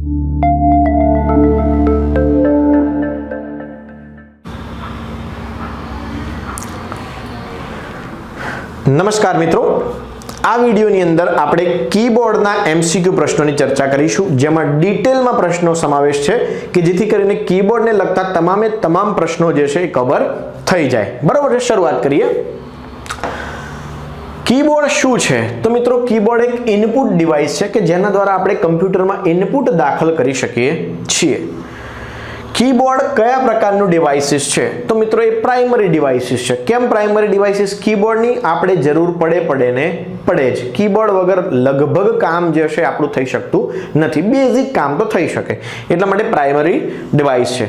નમસ્કાર મિત્રો, આ વિડિયોની અંદર આપણે કીબોર્ડના એમસીક્યુ પ્રશ્નોની ચર્ચા કરીશું, જેમાં ડિટેલમાં પ્રશ્નો સમાવેશ છે કે જેથી કરીને કીબોર્ડને લગતા તમામ પ્રશ્નો જે છે એ કવર થઈ જાય. બરાબર છે, શરૂઆત કરીએ. કીબોર્ડ શું છે? તો મિત્રો, કીબોર્ડ એક ઇનપુટ ડિવાઇસ છે કે જેના દ્વારા આપણે કમ્પ્યુટરમાં ઇનપુટ દાખલ કરી શકીએ છીએ. કીબોર્ડ કયા પ્રકારનું ડિવાઇસીસ છે? તો મિત્રો, એ પ્રાઇમરી ડિવાઇસીસ છે. કેમ પ્રાઇમરી ડિવાઇસીસ? કીબોર્ડની આપણે જરૂર પડે જ. કીબોર્ડ વગર લગભગ કામ જે છે આપણું થઈ શકતું નથી. બેઝિક કામ તો થઈ શકે, એટલા માટે પ્રાઇમરી ડિવાઇસ છે.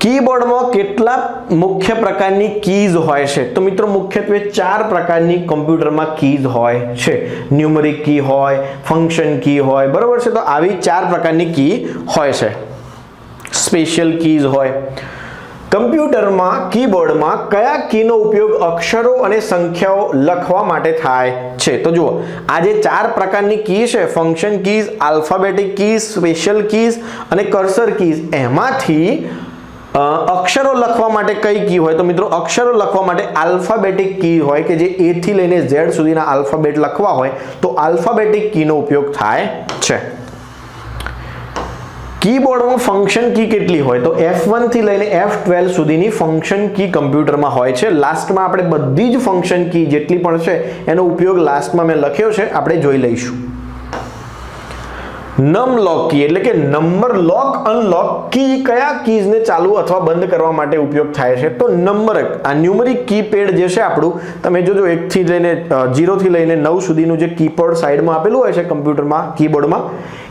કીબોર્ડમાં કેટલા મુખ્ય પ્રકારની કીઝ હોય છે? તો મિત્રો, મુખ્યત્વે 4 પ્રકારની કમ્પ્યુટરમાં કીઝ હોય છે. ન્યુમેરિક કી હોય, ફંક્શન કી હોય, બરોબર છે. તો આવી 4 પ્રકારની કી હોય છે. સ્પેશિયલ કીઝ હોય. કમ્પ્યુટરમાં કીબોર્ડમાં કયા કીનો ઉપયોગ અક્ષરો અને સંખ્યાઓ લખવા માટે થાય છે? તો જુઓ, આ જે 4 પ્રકારની કી છે, function keys, alphabetic keys, special keys અને કર્સર કીઝ, એમાંથી અક્ષરો લખવા માટે કઈ કી હોય? તો મિત્રો, અક્ષરો લખવા માટે આલ્ફાબેટિક કી હોય કે જે A થી લઈને Z સુધીના આલ્ફાબેટ લખવા હોય તો આલ્ફાબેટિક કીનો ઉપયોગ થાય છે. કીબોર્ડમાં ફંક્શન કી કેટલી હોય? તો F1 થી લઈને F12 સુધીની ફંક્શન કી કમ્પ્યુટરમાં હોય છે. લાસ્ટમાં આપણે બધી જ ફંક્શન કી જેટલી પણ છે એનો ઉપયોગ લાસ્ટમાં મેં લખ્યો છે, આપણે જોઈ લઈશું. નમ લોક કી એટલે કે નંબર લોક અનલોક કી કયા કીઝને ચાલુ અથવા બંધ કરવા માટે ઉપયોગ થાય છે? તો નંબર, આ ન્યુમેરિક કીપેડ જે છે આપણું, તમે જોજો 1 થી લઈને 0 થી લઈને 9 સુધીનું જે કીપોર્ડ સાઈડમાં આપેલું હોય છે કમ્પ્યુટરમાં, કીબોર્ડમાં,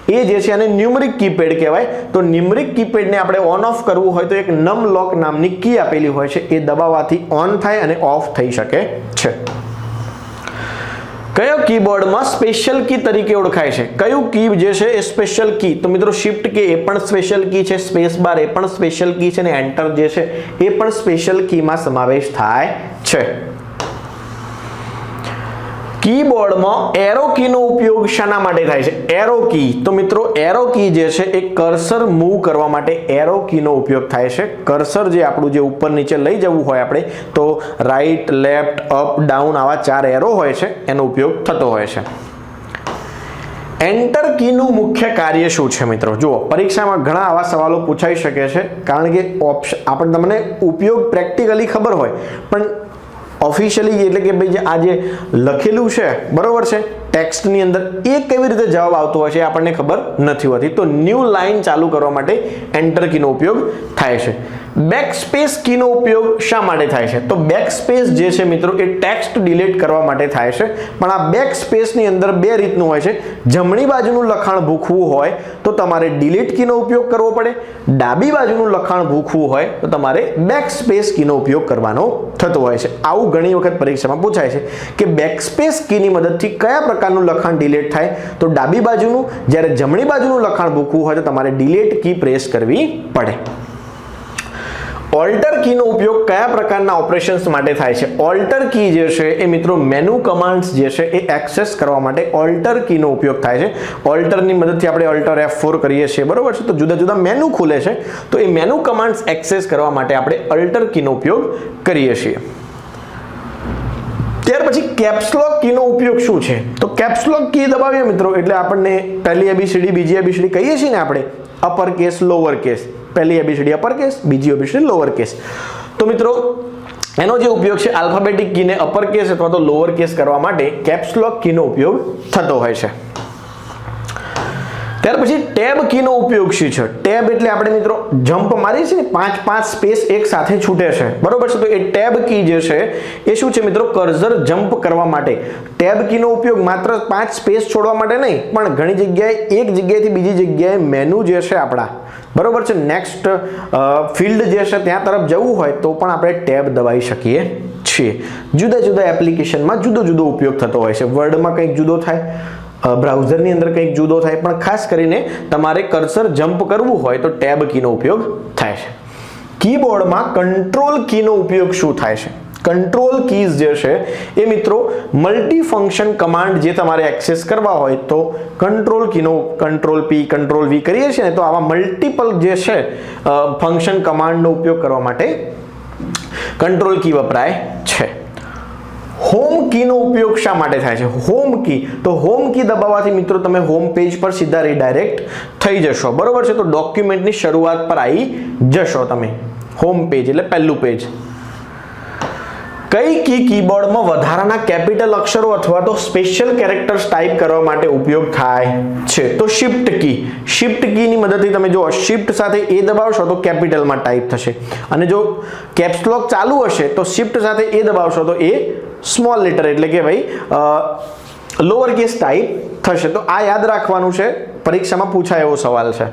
એ જે છે આને ન્યુમેરિક કીપેડ કહેવાય. તો ન્યુમેરિક કીપેડને આપણે ઓન ઓફ કરવું હોય તો એક નમ લોક નામની કી આપેલી હોય છે, એ દબાવવાથી ઓન થાય અને ઓફ થઈ શકે છે. કયો કીબોર્ડમાં સ્પેશિયલ કી તરીકે ઓળખાય છે? કયું કી જે છે એ સ્પેશિયલ કી? તો મિત્રો, શિફ્ટ કે એ પણ સ્પેશિયલ કી છે, સ્પેસ બાર એ પણ સ્પેશિયલ કી છે, અને એન્ટર જે છે એ પણ સ્પેશિયલ કીમાં સમાવેશ થાય છે. કીબોર્ડમાં એરો કીનો ઉપયોગ શાના માટે થાય છે? Arrow key. તો મિત્રો, એરો કી જે છે એ કર્સર મૂવ કરવા માટે એરો કીનો ઉપયોગ થાય છે. કર્સર જે આપણું જે ઉપર નીચે લઈ જવું હોય આપણે, તો રાઈટ, લેફ્ટ, અપ, ડાઉન, આવા 4 એરો હોય છે, એનો ઉપયોગ થતો હોય છે. એન્ટર કીનું મુખ્ય કાર્ય શું છે? મિત્રો જુઓ, પરીક્ષામાં ઘણા આવા સવાલો પૂછાઈ શકે છે, કારણ કે આપણને તમને ઉપયોગ પ્રેક્ટિકલી ખબર હોય, પણ ઓફિશિયલી એટલે કે ભાઈ આ જે લખેલું છે, બરોબર છે, ટેક્સ્ટની અંદર, એ કેવી રીતે જવાબ આવતો હોય છે આપણને ખબર નથી હોતી. તો ન્યૂ લાઈન ચાલુ કરવા માટે એન્ટર કીનો ઉપયોગ થાય છે. બેકસ્પેસ કીનો ઉપયોગ શા માટે થાય છે? તો બેકસ્પેસ જે છે મિત્રો, એ ટેક્સ્ટ ડિલીટ કરવા માટે થાય છે. પણ આ બેકસ્પેસની અંદર 2 રીતનું હોય છે. જમણી બાજુનું લખાણ ભૂખવું હોય તો તમારે ડિલીટ કીનો ઉપયોગ કરવો પડે. ડાબી બાજુનું લખાણ ભૂખવું હોય તો તમારે બેકસ્પેસ કીનો ઉપયોગ કરવાનો થતો હોય છે. આવું ઘણી વખત પરીક્ષામાં પૂછાય છે કે બેકસ્પેસ કીની મદદથી કયા પ્રકારનું લખાણ ડિલીટ થાય? તો ડાબી બાજુનું. જ્યારે જમણી બાજુનું લખાણ ભૂખવું હોય તો તમારે ડિલીટ કી પ્રેસ કરવી પડે. ઓલ્ટર કીનો ઉપયોગ કયા પ્રકારના ઓપરેશન્સ માટે થાય છે? ઓલ્ટર કી જે છે એ મિત્રો મેનુ કમાન્ડ્સ જે છે એ એક્સેસ કરવા માટે ઓલ્ટર કીનો ઉપયોગ થાય છે. ઓલ્ટરની મદદથી આપણે ઓલ્ટર F4 કરીએ છીએ, બરોબર છે. તો જુદા જુદા મેનુ ખુલે છે, તો એ મેનુ કમાન્ડ્સ એક્સેસ કરવા માટે આપણે ઓલ્ટર કીનો ઉપયોગ કરીએ છીએ. ત્યાર પછી કેપ્સલોક કીનો ઉપયોગ શું છે? તો કેપ્સલોક કી દબાવીએ મિત્રો એટલે આપણને પહેલી ABCD, બીજી ABCD કહીએ છીએ ને આપણે, અપર કેસ, લોઅર કેસ. પહેલી ABCD અપર કેસ, બીજી ABCD લોઅર કેસ. તો મિત્રો, એનો જે ઉપયોગ છે આલ્ફાબેટિક કીને અપર કેસ અથવા તો લોઅર કેસ કરવા માટે કેપ્સલોક કીનો ઉપયોગ થતો હોય છે. ત્યાર પછી ટેબ કીનો ઉપયોગ શું છે? ટેબ એટલે આપણે મિત્રો જમ્પ મારીએ છીએ ને, 5 સ્પેસ એક સાથે છૂટે છે, બરોબર છે. તો એ ટેબ કી જે છે એ શું છે મિત્રો? કર્સર જમ્પ કરવા માટે. ટેબ કીનો ઉપયોગ માત્ર 5 સ્પેસ છોડવા માટે નહીં, પણ ઘણી જગ્યાએ એક જગ્યાએથી બીજી જગ્યાએ મેનુ જે છે આપણા, બરોબર છે, નેક્સ્ટ ફિલ્ડ જે છે ત્યાં તરફ જવું હોય તો પણ આપણે ટેબ દબાવી શકીએ છીએ. જુદા જુદા એપ્લિકેશનમાં જુદો જુદો ઉપયોગ થતો હોય છે. વર્ડમાં કંઈક જુદો થાય, બ્રાઉઝરની અંદર કંઈક જુદો થાય, પણ ખાસ કરીને તમારે કર્સર જમ્પ કરવું હોય તો ટેબ કીનો ઉપયોગ થાય છે. કીબોર્ડમાં કંટ્રોલ કીનો ઉપયોગ શું થાય છે? કંટ્રોલ કીઝ જે છે એ મિત્રો મલ્ટી ફંક્શન કમાન્ડ જે તમારે એક્સેસ કરવા હોય તો કંટ્રોલ કીનો કંટ્રોલ P કંટ્રોલ V કરીએ છીએ ને તો આવા મલ્ટિપલ જે છે ફંક્શન કમાન્ડનો ઉપયોગ કરવા માટે કંટ્રોલ કી વપરાય છે. હોમ કીનો ઉપયોગ શા માટે થાય છે? હોમ કી, તો હોમ કી દબાવવાથી મિત્રો તમે હોમ પેજ પર સીધા રીડાયરેક્ટ થઈ જશો, બરોબર છે. તો ડોક્યુમેન્ટની શરૂઆત પર આવી જશો તમે. હોમ પેજ એટલે પહેલું પેજ. કઈ કી કીબોર્ડમાં વધારાના કેપિટલ અક્ષરો અથવા તો સ્પેશિયલ કેરેક્ટર્સ ટાઈપ કરવા માટે ઉપયોગ થાય છે? તો શિફ્ટ કી. શિફ્ટ કીની મદદથી તમે જો શિફ્ટ સાથે એ દબાવશો તો કેપિટલમાં ટાઈપ થશે, અને જો કેપ્સ લોક ચાલુ હશે તો શિફ્ટ સાથે એ દબાવશો તો એ સ્મોલ લેટર એટલે કે ભાઈ લોઅર કેસ ટાઈપ થશે. તો આ યાદ રાખવાનું છે, પરીક્ષામાં પૂછાય એવો સવાલ છે.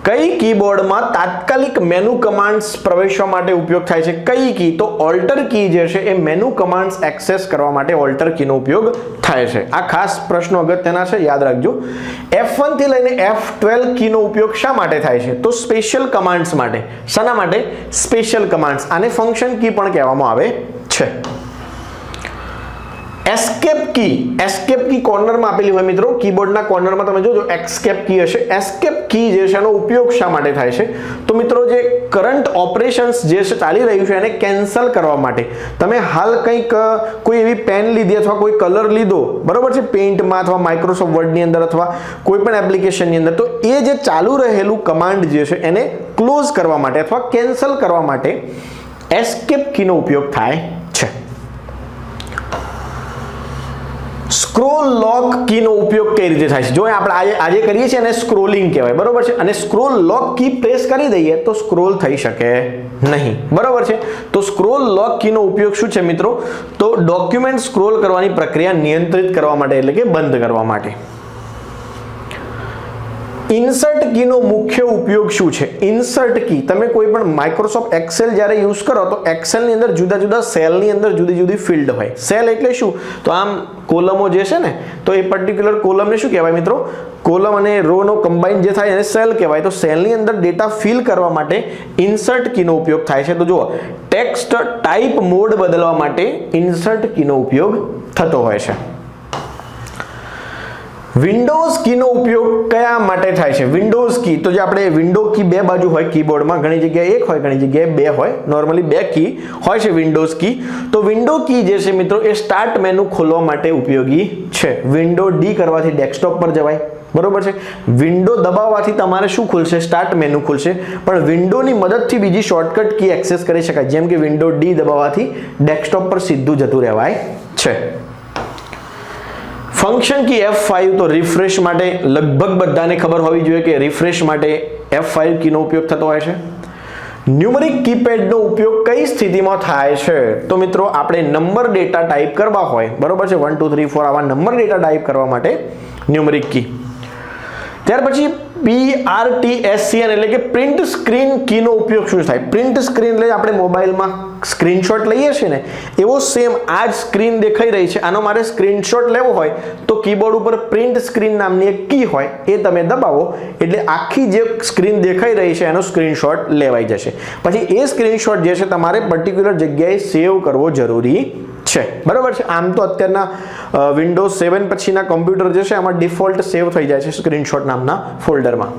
કઈ કીબોર્ડમાં તાત્કાલિક મેનુ કમાન્ડ્સ પ્રવેશવા માટે ઉપયોગ થાય છે? કઈ કી? તો ઓલ્ટર કી જે છે એ મેનુ કમાન્ડ્સ એક્સેસ કરવા માટે ઓલ્ટર કીનો ઉપયોગ થાય છે. આ ખાસ પ્રશ્નો અગત્યના છે, યાદ રાખજો. F1 થી લઈને F12 કીનો ઉપયોગ શા માટે થાય છે? તો સ્પેશિયલ કમાન્ડ્સ માટે. શાના માટે? Special commands. આને ફંક્શન કી પણ કહેવામાં આવે છે. એસ્કેપ કી. એસ્કેપ કી કોર્નરમાં આપેલી હોય મિત્રો, કીબોર્ડના કોર્નરમાં તમે જોજો એસ્કેપ કી હશે. એસ્કેપ કી જે છે એનો ઉપયોગ શા માટે થાય છે? તો મિત્રો જે કરંટ ઓપરેશન્સ જે છે ચાલી રહ્યું છે એને કેન્સલ કરવા માટે. તમે હાલ કંઈક કોઈ એવી પેન લીધી અથવા કોઈ કલર લીધો, બરોબર છે, પેઇન્ટમાં અથવા માઇક્રોસોફ્ટ વર્ડની અંદર અથવા કોઈ પણ એપ્લિકેશનની અંદર, તો એ જે ચાલુ રહેલું કમાન્ડ જે છે એને ક્લોઝ કરવા માટે અથવા કેન્સલ કરવા માટે એસ્કેપ કીનો ઉપયોગ થાય છે. સ્ક્રોલ લોક કીનો ઉપયોગ કઈ રીતે થાય છે? જો આપણે આજે કરીએ છીએ અને સ્ક્રોલિંગ કહેવાય, બરોબર છે, અને સ્ક્રોલ લોક કી પ્રેસ કરી દઈએ તો સ્ક્રોલ થઈ શકે નહીં, બરોબર છે. તો સ્ક્રોલ લોક કીનો ઉપયોગ શું છે મિત્રો? તો ડોક્યુમેન્ટ સ્ક્રોલ કરવાની પ્રક્રિયા નિયંત્રિત કરવા માટે એટલે કે બંધ કરવા માટે. ઇન્સર્ટ કીનો મુખ્ય ઉપયોગ શું છે? ઇન્સર્ટ કી, તમે કોઈ પણ માઇક્રોસોફ્ટ એક્સેલ જ્યારે યુઝ કરો તો એક્સેલની અંદર જુદા જુદા સેલની અંદર જુદી જુદી ફિલ્ડ હોય. સેલ એટલે શું? તો આમ કોલમો જે છે ને, તો એ પર્ટિક્યુલર કોલમને શું કહેવાય મિત્રો? કોલમ અને રો નો કમ્બાઈન જે થાય એને સેલ કહેવાય. તો સેલની અંદર ડેટા ફિલ કરવા માટે ઇન્સર્ટ કીનો ઉપયોગ થાય છે. તો જુઓ, ટેક્સ્ટ ટાઈપ મોડ બદલવા માટે ઇન્સર્ટ કીનો ઉપયોગ થતો હોય છે. વિન્ડોઝ કીનો ઉપયોગ કયા માટે થાય છે? વિન્ડોઝ કી, તો જે આપણે વિન્ડો કી બે બાજુ હોય કીબોર્ડમાં, ઘણી જગ્યાએ એક હોય, ઘણી જગ્યાએ બે હોય, નોર્મલી બે કી હોય છે વિન્ડોઝ કી. તો વિન્ડો કી જે છે મિત્રો એ સ્ટાર્ટ મેનુ ખોલવા માટે ઉપયોગી છે. વિન્ડો ડી કરવાથી ડેસ્કટોપ પર જવાય, બરોબર છે. વિન્ડો દબાવવાથી તમારે શું ખુલશે? સ્ટાર્ટ મેનુ ખુલશે. પણ વિન્ડોની મદદથી બીજી શોર્ટકટ કી એક્સેસ કરી શકાય, જેમ કે વિન્ડો ડી દબાવવાથી ડેસ્કટોપ પર સીધું જતું રહેવાય છે. ફંક્શન કી F5, તો રિફ્રેશ માટે લગભગ બધાને ખબર હોવી જોઈએ કે રિફ્રેશ માટે F5 કીનો ઉપયોગ થતો હોય છે. ન્યુમેરિક કીપેડનો ઉપયોગ કઈ સ્થિતિમાં થાય છે? તો મિત્રો આપણે નંબર ડેટા ટાઈપ કરવા હોય, બરોબર છે, 1 2 3 4 આવા નંબર ડેટા ટાઈપ કરવા માટે ન્યુમેરિક કી. ત્યાર પછી PRTSCN એટલે કે પ્રિન્ટ સ્ક્રીન કીનો ઉપયોગ શું થાય? પ્રિન્ટ સ્ક્રીન એટલે આપણે મોબાઈલમાં સ્ક્રીનશોટ લઈએ છીએ ને, એવો સેમ આ જ સ્ક્રીન દેખાઈ રહી છે, આનો મારે સ્ક્રીનશોટ લેવો હોય તો કીબોર્ડ ઉપર પ્રિન્ટ સ્ક્રીન નામની એક કી હોય, એ તમે દબાવો એટલે આખી જે સ્ક્રીન દેખાઈ રહી છે એનો સ્ક્રીનશોટ લેવાઈ જશે. પછી એ સ્ક્રીનશોટ જે છે તમારે પર્ટિક્યુલર જગ્યાએ સેવ કરવો જરૂરી છે, બરોબર છે. આમ તો અત્યારના વિન્ડોઝ 7 પછીના કમ્પ્યુટર જે છે એમાં ડિફોલ્ટ સેવ થઈ જાય છે સ્ક્રીનશોટ નામના ફોલ્ડરમાં.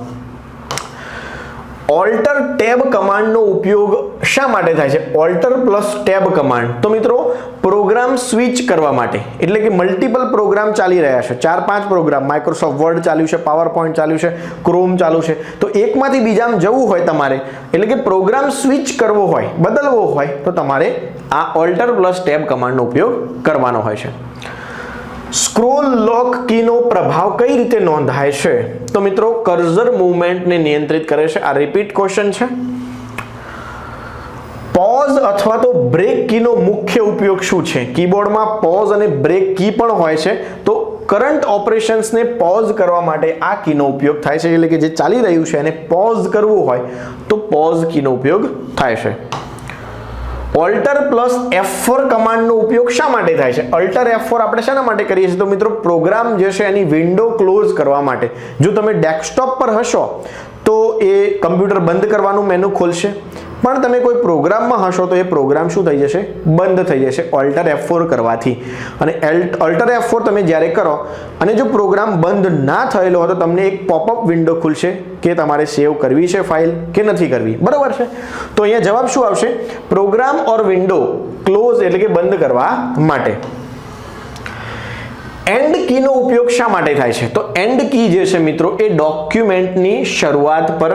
ઓલ્ટર ટેબ કમાન્ડનો ઉપયોગ શા માટે થાય છે? ઓલ્ટર પ્લસ ટેબ કમાન્ડ, તો મિત્રો પ્રોગ્રામ સ્વિચ કરવા માટે, એટલે કે મલ્ટિપલ પ્રોગ્રામ ચાલી રહ્યા છે, 4-5 પ્રોગ્રામ, માઇક્રોસોફ્ટ વર્ડ ચાલ્યું છે, પાવરપોઈન્ટ ચાલ્યું છે, ક્રોમ ચાલુ છે, તો એકમાંથી બીજામાં જવું હોય તમારે, એટલે કે પ્રોગ્રામ સ્વિચ કરવો હોય, બદલવો હોય, તો તમારે આ ઓલ્ટર પ્લસ ટેબ કમાન્ડનો ઉપયોગ કરવાનો હોય છે. સ્ક્રોલ લોક કીનો પ્રભાવ કઈ રીતે નોંધાય છે? તો મિત્રો કર્સર મૂવમેન્ટને નિયંત્રિત કરે છે. આ રિપીટ ક્વેશ્ચન છે. પોઝ અથવા તો બ્રેક કીનો મુખ્ય ઉપયોગ શું છે? કીબોર્ડમાં પોઝ અને બ્રેક કી પણ હોય છે, તો કરંટ ઓપરેશન્સને પોઝ કરવા માટે આ કીનો ઉપયોગ થાય છે, એટલે કે જે ચાલી રહ્યું છે એને પોઝ કરવું હોય તો પોઝ કીનો ઉપયોગ થાય છે. ઓલ્ટર પ્લસ F4 કમાન્ડનો ઉપયોગ શા માટે થાય છે? ઓલ્ટર F4 આપણે શાના માટે કરીએ છીએ? તો મિત્રો પ્રોગ્રામ જે છે એની વિન્ડો ક્લોઝ કરવા માટે. જો તમે ડેસ્કટોપ પર હશો તો એ કમ્પ્યુટર બંધ કરવાનું મેનુ ખોલશે, પણ તમે કોઈ પ્રોગ્રામમાં હશો તો એ પ્રોગ્રામ શું થઈ જશે? બંધ થઈ જશે ઓલ્ટર F4 કરવાથી. અને ઓલ્ટર F4 તમે જ્યારે કરો અને જો પ્રોગ્રામ બંધ ના થયેલો હોય તો તમને એક પોપઅપ વિન્ડો ખુલશે કે તમારે સેવ કરવી છે ફાઇલ કે નથી કરવી. બરાબર છે? તો અહીંયા જવાબ શું આવશે? પ્રોગ્રામ ઓર વિન્ડો ક્લોઝ એટલે કે બંધ કરવા માટે. એન્ડ કીનો ઉપયોગ શા માટે થાય છે? તો એન્ડ કી જે છે મિત્રો એ ડોક્યુમેન્ટની શરૂઆત પર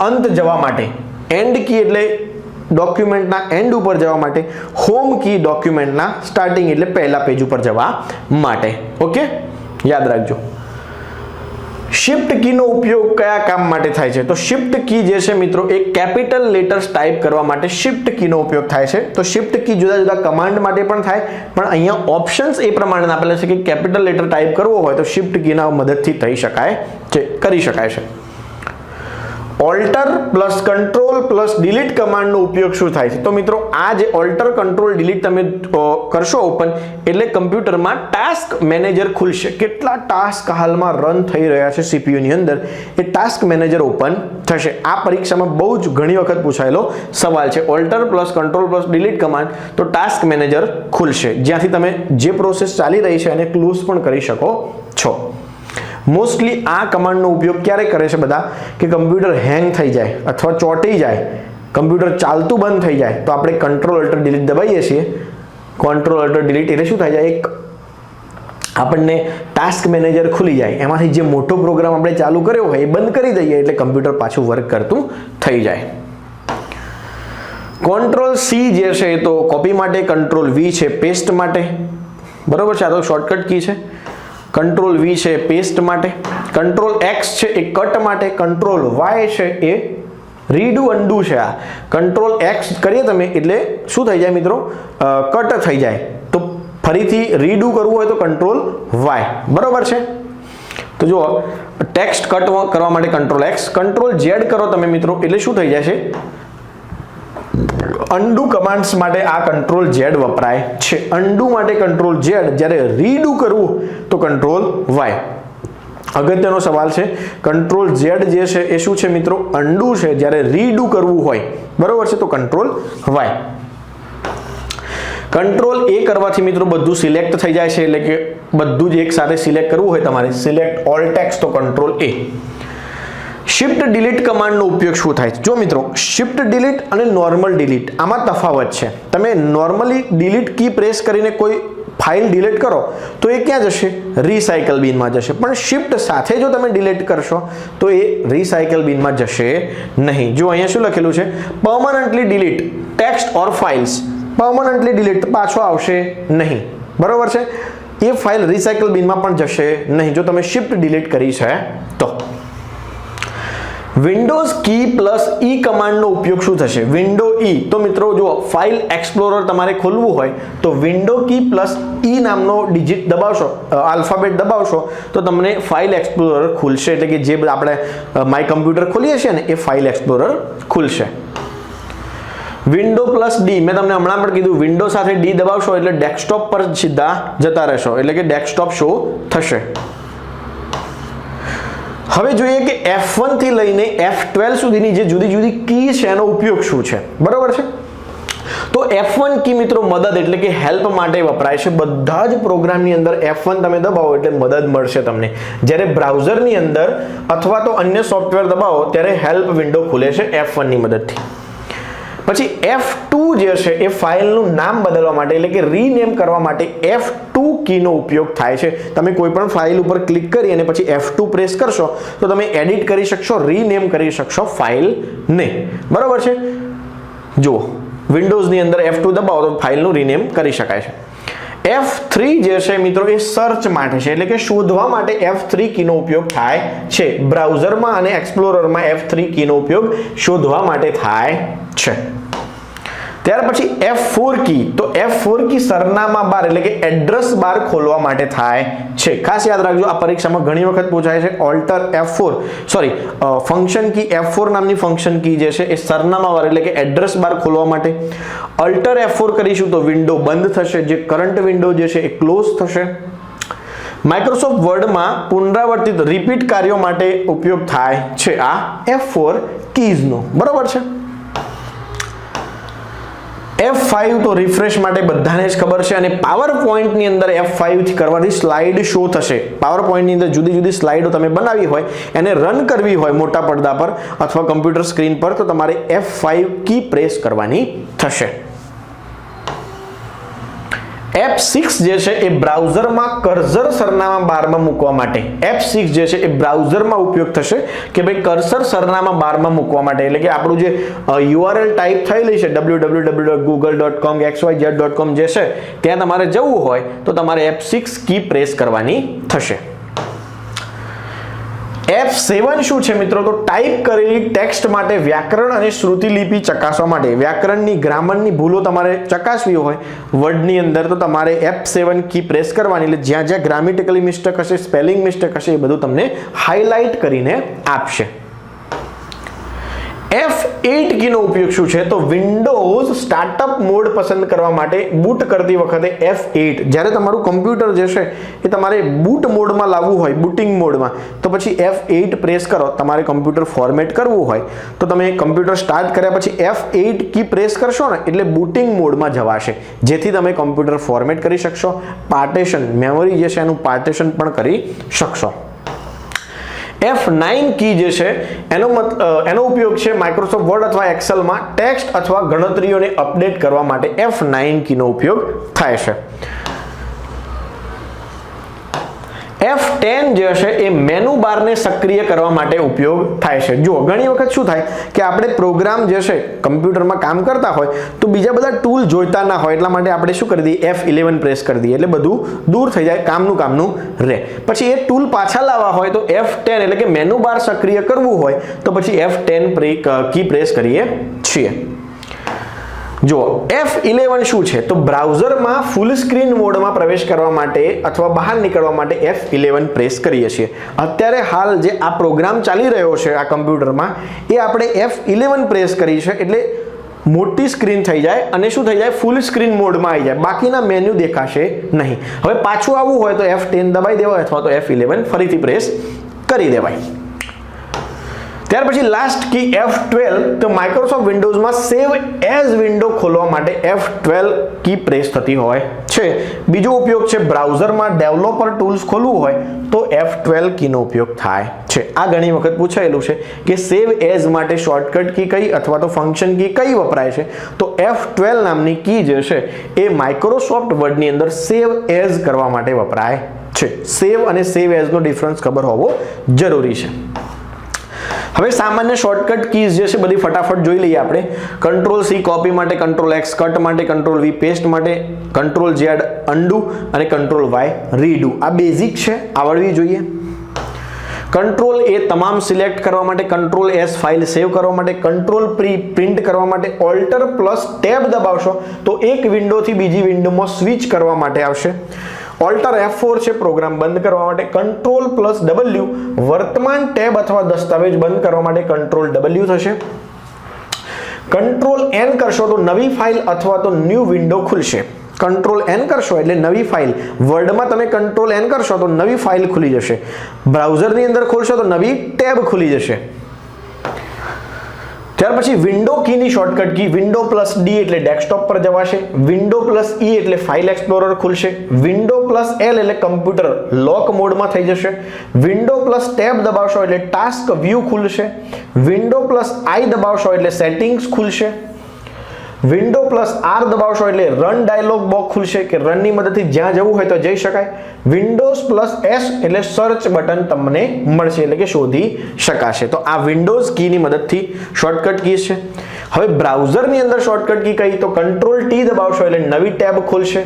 અંત જવા માટે. એન્ડ કી એટલે ડોક્યુમેન્ટના એન્ડ ઉપર જવા માટે. હોમ કી ડોક્યુમેન્ટના સ્ટાર્ટિંગ એટલે પહેલા પેજ ઉપર જવા માટે. ઓકે, યાદ રાખજો. શિફ્ટ કીનો ઉપયોગ કયા કામ માટે થાય છે? તો શિફ્ટ કી જે છે મિત્રો એ કેપિટલ લેટર્સ ટાઈપ કરવા માટે શિફ્ટ કીનો ઉપયોગ થાય છે. તો શિફ્ટ કી જુદા જુદા કમાન્ડ માટે પણ થાય, પણ અહીંયા ઓપ્શન્સ એ પ્રમાણે આપેલા છે કે કેપિટલ લેટર ટાઈપ કરવો હોય તો શિફ્ટ કીના મદદથી થઈ શકાય છે, કરી શકાય છે. Alter plus control plus delete કમાન્ડનો ઉપયોગ શું થાય છે? તો મિત્રો આ જે ઓલ્ટર કંટ્રોલ ડિલીટ તમે કરશો ઓપન એટલે કમ્પ્યુટરમાં ટાસ્ક મેનેજર ખુલશે. કેટલા ટાસ્ક હાલમાં રન થઈ રહ્યા છે CPU ની અંદર એ ટાસ્ક મેનેજર ઓપન થશે. આ પરીક્ષામાં બહુ જ ઘણી વખત પૂછાયેલો સવાલ છે. Alter plus control plus delete command તો ટાસ્ક મેનેજર ખુલશે, જ્યાંથી તમે જે પ્રોસેસ ચાલી રહી છે એને ક્લોઝ પણ કરી શકો છો. મોસ્ટલી આ કમાન્ડનો ઉપયોગ ક્યારે કરે છે બધા? કે કમ્પ્યુટર હેંગ થઈ જાય અથવા ચોંટી જાય, કમ્પ્યુટર ચાલતું બંધ થઈ જાય તો આપણે કંટ્રોલ અલ્ટર ડિલીટ દબાવીએ છીએ. કંટ્રોલ અલ્ટર ડિલીટ એટલે શું થાય છે? એક આપણને ટાસ્ક મેનેજર ખુલી જાય, એમાંથી જે મોટો પ્રોગ્રામ આપણે ચાલુ કર્યો હોય એ બંધ કરી દઈએ એટલે કમ્પ્યુટર પાછું વર્ક કરતું થઈ જાય. કંટ્રોલ C જે છે એ તો કોપી માટે, કંટ્રોલ V છે પેસ્ટ માટે. બરોબર છે? આ તો શોર્ટકટ કી છે. કંટ્રોલ V છે પેસ્ટ માટે, કંટ્રોલ X છે એ કટ માટે, કંટ્રોલ Y છે એ રીડુ અન્ડુ છે. આ કંટ્રોલ X કરીએ તમે એટલે શું થઈ જાય મિત્રો? કટ થઈ જાય. તો ફરીથી રીડુ કરવું હોય તો કંટ્રોલ Y. બરોબર છે? તો જુઓ, ટેક્સ્ટ કટ કરવા માટે કંટ્રોલ X, કંટ્રોલ Z કરો તમે મિત્રો એટલે શું થઈ જશે? અન્ડુ કમાન્ડ્સ માટે આ કંટ્રોલ Z વપરાય છે. અન્ડુ માટે કંટ્રોલ Z, જ્યારે રીડુ કરવું તો કંટ્રોલ Y. અગત્યનો સવાલ છે. કંટ્રોલ Z જે છે એ શું છે મિત્રો? અન્ડુ છે. જ્યારે રીડુ કરવું હોય, બરોબર છે, તો કંટ્રોલ Y. કંટ્રોલ A કરવાથી મિત્રો બધું સિલેક્ટ થઈ જાય છે, એટલે કે બધું જ એક સાથે સિલેક્ટ કરવું હોય તમારે, સિલેક્ટ ઓલ ટેક્સ્ટ તો કંટ્રોલ A. શિફ્ટ ડિલીટ કમાન્ડનો ઉપયોગ શું થાય? જો મિત્રો, શિફ્ટ ડિલીટ અને નોર્મલ ડિલીટ આમાં તફાવત છે. તમે નોર્મલી ડિલીટ કી પ્રેસ કરીને કોઈ ફાઇલ ડિલીટ કરો તો એ ક્યાં જશે? રીસાયકલ બિનમાં જશે. પણ શિફ્ટ સાથે જો તમે ડિલીટ કરશો તો એ રીસાયકલ બિનમાં જશે નહીં. જો અહીંયા શું લખેલું છે? પરમનન્ટલી ડિલીટ ટેક્સ્ટ ઓર ફાઇલ્સ. પરમનન્ટલી ડિલીટ પાછો આવશે નહીં. બરોબર છે? એ ફાઇલ રીસાયકલ બિનમાં પણ જશે નહીં જો તમે શિફ્ટ ડિલીટ કરી છે તો. વિન્ડોઝ કી પ્લસ E કમાન્ડનો ઉપયોગ શું થશે? વિન્ડો E તો મિત્રો જો ફાઇલ એક્સપ્લોરર તમારે ખોલવું હોય તો વિન્ડો કી પ્લસ E નામનો ડિજિટ દબાવશો, આલ્ફાબેટ દબાવશો તો તમને ફાઇલ એક્સપ્લોરર ખુલશે. એટલે કે જે આપણે માય કમ્પ્યુટર ખોલીએ છીએ ને એ ફાઇલ એક્સપ્લોરર ખુલશે. વિન્ડો પ્લસ D મેં તમને હમણાં પણ કીધું, વિન્ડો સાથે D દબાવશો એટલે ડેસ્કટોપ પર સીધા જતા રહેશો, એટલે કે ડેસ્કટોપ શો થશે. હવે જોઈએ કે F1 થી લઈને F12 સુધીની જે જુદી જુદી કી છે એનો ઉપયોગ શું છે? બરોબર છે? તો F1 કી મિત્રો મદદ એટલે કે હેલ્પ માટે વપરાય છે. બધા જ પ્રોગ્રામની અંદર F1 તમે દબાવો એટલે મદદ મળશે તમને. જ્યારે બ્રાઉઝરની અંદર અથવા તો અન્ય સોફ્ટવેર દબાવો ત્યારે હેલ્પ વિન્ડો ખુલે છે F1 ની મદદથી. પછી F2 જે છે એ ફાઇલનું નામ બદલવા માટે એટલે કે રીનેમ કરવા માટે F2 કીનો ઉપયોગ થાય છે. તમે કોઈ પણ ફાઇલ ઉપર ક્લિક કરી અને પછી F2 પ્રેસ કરશો તો તમે એડિટ કરી શકશો, રીનેમ કરી શકશો ફાઇલને. બરોબર છે? જુઓ, વિન્ડોઝની અંદર F2 દબાવો તો ફાઇલનું રીનેમ કરી શકાય છે. F3 જે છે મિત્રો એ સર્ચ માટે છે, એટલે કે શોધવા માટે F3 કીનો ઉપયોગ થાય છે. બ્રાઉઝરમાં અને એક્સપ્લોરરમાં F3 કીનો ઉપયોગ શોધવા માટે થાય છે. ત્યાર પછી F4 કી, તો F4 કી સરનામા બાર એટલે કે એડ્રેસ બાર ખોલવા માટે થાય છે. ખાસ યાદ રાખજો, આ પરીક્ષામાં ઘણી વખત પૂછાય છે. ઓલ્ટર F4 ફંક્શન કી F4 નામની ફંક્શન કી જે છે એ સરનામા બાર એટલે કે એડ્રેસ બાર ખોલવા માટે. અલ્ટર F4 કરીશું તો વિન્ડો બંધ થશે, જે કરંટ વિન્ડો જે છે એ ક્લોઝ થશે. માઇક્રોસોફ્ટ વર્ડમાં પુનરાવર્તિત રિપીટ કાર્યો માટે ઉપયોગ થાય છે આ F4 કીઝનો. બરોબર છે? F5 તો રિફ્રેશ માટે બધાને જ ખબર છે અને પાવર પોઈન્ટ ની અંદર F5 થી કરવાથી સ્લાઇડ શો થશે. પાવર પોઈન્ટ ની અંદર જુદી જુદી સ્લાઇડો તમે બનાવી હોય એને રન કરવી હોય મોટા પડદા પર અથવા કમ્પ્યુટર સ્ક્રીન પર તો તમારે F5 કી પ્રેસ કરવાની થશે. F6 જે છે એ બ્રાઉઝરમાં કર્સર સરનામા બારમાં મૂકવા માટે F6 જે છે એ બ્રાઉઝરમાં ઉપયોગ થશે કે ભાઈ કર્સર સરનામા બારમાં મૂકવા માટે, એટલે કે આપણું જે URL ટાઈપ થયેલી છે www.google.com xyz.com જે છે ત્યાં તમારે જવું હોય તો તમારે F6 કી પ્રેસ કરવાની થશે. F7 શું છે મિત્રો? તો ટાઈપ કરેલી ટેક્સ્ટ માટે વ્યાકરણ અને શ્રુતિ લિપિ ચકાસવા માટે, વ્યાકરણની ગ્રામરની ભૂલો તમારે ચકાસવી હોય વર્ડની અંદર તો તમારે F7 કી પ્રેસ કરવાની, એટલે જ્યાં જ્યાં ગ્રામેટિકલી મિસ્ટેક હશે, સ્પેલિંગ મિસ્ટેક હશે એ બધું તમને હાઇલાઇટ કરીને આપશે. F8 કીનો ઉપયોગ શું છે? તો વિન્ડોઝ સ્ટાર્ટઅપ મોડ પસંદ કરવા માટે બૂટ કરતી વખતે F8, જ્યારે તમારું કમ્પ્યુટર જે છે એ તમારે બૂટ મોડમાં લાવવું હોય, બૂટિંગ મોડમાં, તો પછી F8 પ્રેસ કરો. તમારે કમ્પ્યુટર ફોર્મેટ કરવું હોય તો તમે કમ્પ્યુટર સ્ટાર્ટ કર્યા પછી F8 કી પ્રેસ કરશો ને એટલે બૂટિંગ મોડમાં જવાશે, જેથી તમે કમ્પ્યુટર ફોર્મેટ કરી શકશો. પાર્ટીશન, મેમરી જે છે એનું પાર્ટીશન પણ કરી શકશો. F9 કી જે છે એનો ઉપયોગ છે માઇક્રોસોફ્ટ વર્ડ અથવા એક્સેલમાં ટેક્સ્ટ અથવા ગણતરીઓને અપડેટ કરવા માટે F9 કીનો ઉપયોગ થાય છે. F10 જે છે એ મેનુ બારને સક્રિય કરવા માટે ઉપયોગ થાય છે. જો ઘણી વખત શું થાય કે આપણે પ્રોગ્રામ જે છે કમ્પ્યુટરમાં કામ કરતા હોય તો બીજા બધા ટૂલ જોઈતા ના હોય, એટલા માટે આપણે શું કરી દઈએ F11 પ્રેસ કરી દઈએ એટલે બધું દૂર થઈ જાય, કામનું રહે. પછી એ ટૂલ પાછા લાવવા હોય તો F10 એટલે કે મેનુ બાર સક્રિય કરવું હોય તો પછી F10 કી પ્રેસ કરીએ છીએ. જો F11 શું છે? તો બ્રાઉઝરમાં ફૂલ સ્ક્રીન મોડમાં પ્રવેશ કરવા માટે અથવા બહાર નીકળવા માટે F11 પ્રેસ કરીએ છીએ. અત્યારે હાલ જે આ પ્રોગ્રામ ચાલી રહ્યો છે આ કમ્પ્યુટરમાં એ આપણે F11 પ્રેસ કરી છે એટલે મોટી સ્ક્રીન થઈ જાય અને શું થઈ જાય? ફૂલ સ્ક્રીન મોડમાં આવી જાય, બાકીના મેન્યુ દેખાશે નહીં. હવે પાછું આવવું હોય તો F10 દબાઈ દેવાય અથવા તો F11 ફરીથી પ્રેસ કરી દેવાય. ત્યાર પછી લાસ્ટ કી F12, તો માઇક્રોસોફ્ટ વિન્ડોઝમાં સેવ એઝ વિન્ડો ખોલવા માટે F12 કી પ્રેસ થતી હોય છે. બીજો ઉપયોગ છે બ્રાઉઝરમાં ડેવલપર ટૂલ્સ ખોલવું હોય તો F12 કીનો ઉપયોગ થાય છે. આ ઘણી વખત પૂછાયેલું છે કે સેવ એઝ માટે શોર્ટકટ કી કઈ અથવા તો ફંક્શન કી કઈ વપરાય છે? તો F12 નામની કી જે છે એ માઇક્રોસોફ્ટ વર્ડની અંદર સેવ એઝ કરવા માટે વપરાય છે. સેવ અને સેવ એઝનો ડિફરન્સ ખબર હોવો જરૂરી છે. હવે સામાન્ય શોર્ટકટ કીઝ જે છે બધી ફટાફટ જોઈ લઈએ આપણે. Ctrl+C કોપી માટે, Ctrl+X કટ માટે, Ctrl+V પેસ્ટ માટે, Ctrl+Z અન્ડુ અને Ctrl+Y રીડુ. આ બેઝિક છે, આવડવી જોઈએ. Ctrl+A તમામ સિલેક્ટ કરવા માટે, Ctrl+S ફાઇલ સેવ કરવા માટે, Ctrl+પ્રિન્ટ કરવા માટે, Alt+Tab દબાવશો તો એક વિન્ડોથી બીજી વિન્ડોમાં સ્વિચ કરવા માટે આવશે. Alt F4 છે પ્રોગ્રામ બંધ કરવા માટે, Ctrl+W વર્તમાન ટેબ અથવા દસ્તાવેજ બંધ કરવા માટે Ctrl+W થશે. Ctrl+N કરશો તો નવી ફાઇલ અથવા તો ન્યૂ વિન્ડો ખુલશે. Ctrl+N કરશો એટલે નવી ફાઇલ, વર્ડમાં તમે Ctrl+N કરશો તો નવી ફાઇલ ખુલી જશે. બ્રાઉઝરની અંદર ખોલશો તો નવી ટેબ ખુલી જશે. ત્યાર પછી વિન્ડો કીની શોર્ટકટ કી Windows+D એટલે ડેસ્કટોપ પર જવાશે, Windows+E એટલે ફાઇલ એક્સપ્લોરર ખુલશે, Windows+L એટલે કમ્પ્યુટર લોક મોડમાં થઈ જશે, Windows+Tab દબાવશો એટલે ટાસ્ક વ્યૂ ખુલશે, Windows+I દબાવશો એટલે સેટિંગ્સ ખુલશે, Windows+R દબાવશો એટલે રન ડાયલોગ બોક્સ ખુલશે કે રનની મદદથી જ્યાં જવું હોય તો જઈ શકાય, Windows+S એટલે સર્ચ બટન તમને મળશે એટલે કે શોધી શકાશે. તો આ વિન્ડોઝ કીની મદદથી શોર્ટકટ કી છે. હવે બ્રાઉઝરની અંદર શોર્ટકટ કી કઈ? તો Ctrl+T દબાવશો એટલે નવી ટેબ ખુલશે,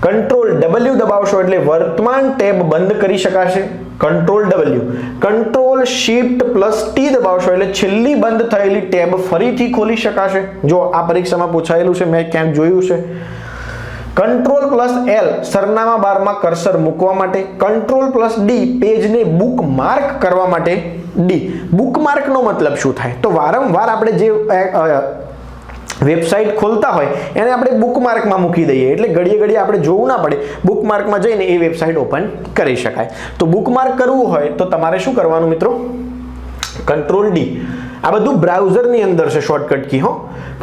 Ctrl+W દબાવશો એટલે વર્તમાન ટેબ બંધ કરી શકાશે, Ctrl+W, Ctrl+Shift+T દબાવશો એટલે છેલ્લી બંધ થયેલી ટેબ ફરીથી ખોલી શકાશે. જો આ પરીક્ષામાં પૂછાયેલું છે, મેં ક્યાંક જોયું છે. Ctrl+L સરનામા બારમાં કર્સર મૂકવા માટે, Ctrl+D પેજને બુકમાર્ક કરવા માટે. D બુકમાર્કનો મતલબ શું થાય? તો વારંવાર આપણે જે વેબસાઇટ ખોલતા હોય એને આપણે બુકમાર્કમાં મૂકી દઈએ એટલે ઘડીએ આપણે જોવું ના પડે, બુકમાર્કમાં જઈને એ વેબસાઇટ ઓપન કરી શકાય. તો બુકમાર્ક કરવું હોય તો તમારે શું કરવાનું મિત્રો? કંટ્રોલ ડી, આ બધું બ્રાઉઝરની અંદર છે શોર્ટકટ કી હો.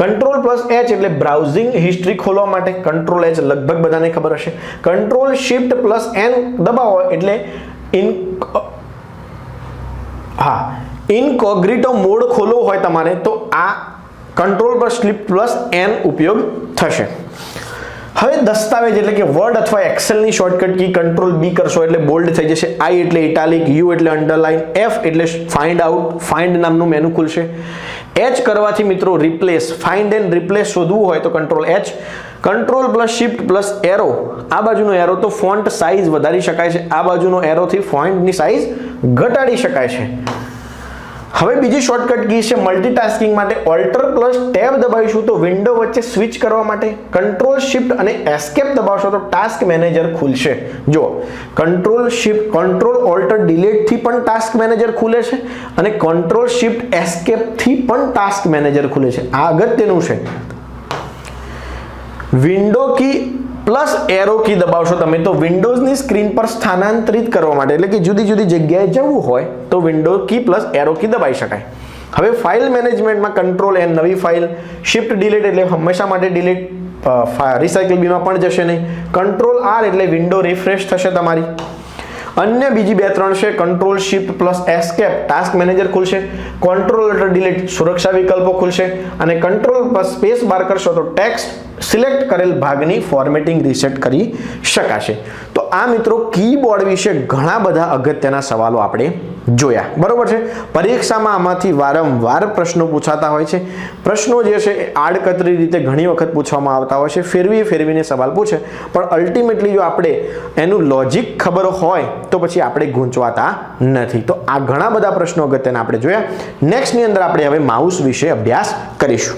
કંટ્રોલ પ્લસ એચ એટલે બ્રાઉઝિંગ હિસ્ટ્રી ખોલવા માટે, કંટ્રોલ એચ લગભગ બધાને ખબર હશે. કંટ્રોલ શિફ્ટ પ્લસ એન દબાવો એટલે ઇનકોગ્નિટો મોડ ખોલવો હોય તમારે તો આ કંટ્રોલ પર શિફ્ટ પ્લસ એન ઉપયોગ થશે. હવે દસ્તાવેજ એટલે કે વર્ડ અથવા એક્સેલની શોર્ટકટ કી કંટ્રોલ બી કરશો એટલે બોલ્ડ થઈ જશે. આઈ એટલે ઇટાલિક, યુ એટલે અંડરલાઇન, એફ એટલે ફાઇન્ડ આઉટ, ફાઇન્ડ નામનું મેનુ ખુલશે. એચ કરવાથી મિત્રો રિપ્લેસ, ફાઇન્ડ એન્ડ રિપ્લેસ શોધવું હોય તો control H. Control plus shift plus arrow, આ બાજુનો એરો તો ફોન્ટ સાઇઝ વધારી શકાય છે, આ બાજુનો એરોથી ફોન્ટની સાઇઝ ઘટાડી શકાય છે. હવે બીજી શોર્ટકટ કી છે મલ્ટીટાસ્કિંગ માટે, ઓલ્ટર પ્લસ ટેબ દબાવીશું તો વિન્ડો વચ્ચે સ્વિચ કરવા માટે. કંટ્રોલ શિફ્ટ અને એસ્કેપ દબાવશો તો ટાસ્ક મેનેજર ખુલશે. જો control shift control alter delete થી પણ ટાસ્ક મેનેજર ખુલે છે અને કંટ્રોલ શિફ્ટ એસ્કેપ થી પણ ટાસ્ક મેનેજર ખુલે છે. આ અગત્યનું છે. વિન્ડો કી પ્લસ એરો કી દબાવશો તમે તો વિન્ડોઝની સ્ક્રીન પર સ્થાનાંતરિત કરવા માટે એટલે કે જુદી જુદી જગ્યાએ જવું હોય તો વિન્ડો કી પ્લસ એરો કી દબાવી શકાય. હવે ફાઇલ મેનેજમેન્ટમાં કંટ્રોલ એન નવી ફાઇલ, શિફ્ટ ડિલીટ એટલે હંમેશા માટે ડિલીટ, રિસાયકલ બીમાં પણ જશે નહીં. કંટ્રોલ આર એટલે વિન્ડો રિફ્રેશ થશે તમારી. અન્ય બીજી બે ત્રણ છે control shift plus escape task manager ખુલશે, કંટ્રોલ ઓલ્ટર ડિલીટ સુરક્ષા વિકલ્પો ખુલશે અને કંટ્રોલ પ્લસ સ્પેસ બાર કરશો તો ટેક્સ્ટ સિલેક્ટ કરેલ ભાગની ફોર્મેટિંગ રીસેટ કરી શકાશે. તો આ મિત્રો કીબોર્ડ વિશે ઘણા બધા અગત્યના સવાલો આપણે જોયા, બરોબર છે. પરીક્ષામાં આમાંથી વારંવાર પ્રશ્નો પૂછાતા હોય છે. પ્રશ્નો જે છે એ આડકતરી રીતે ઘણી વખત પૂછવામાં આવતા હોય છે, ફેરવીને સવાલ પૂછે, પણ અલ્ટિમેટલી જો આપણે એનું લોજિક ખબર હોય તો પછી આપણે ગૂંચવાતા નથી. તો આ ઘણા બધા પ્રશ્નો અગત્યના આપણે જોયા. નેક્સ્ટની અંદર આપણે હવે માઉસ વિશે અભ્યાસ કરીશું.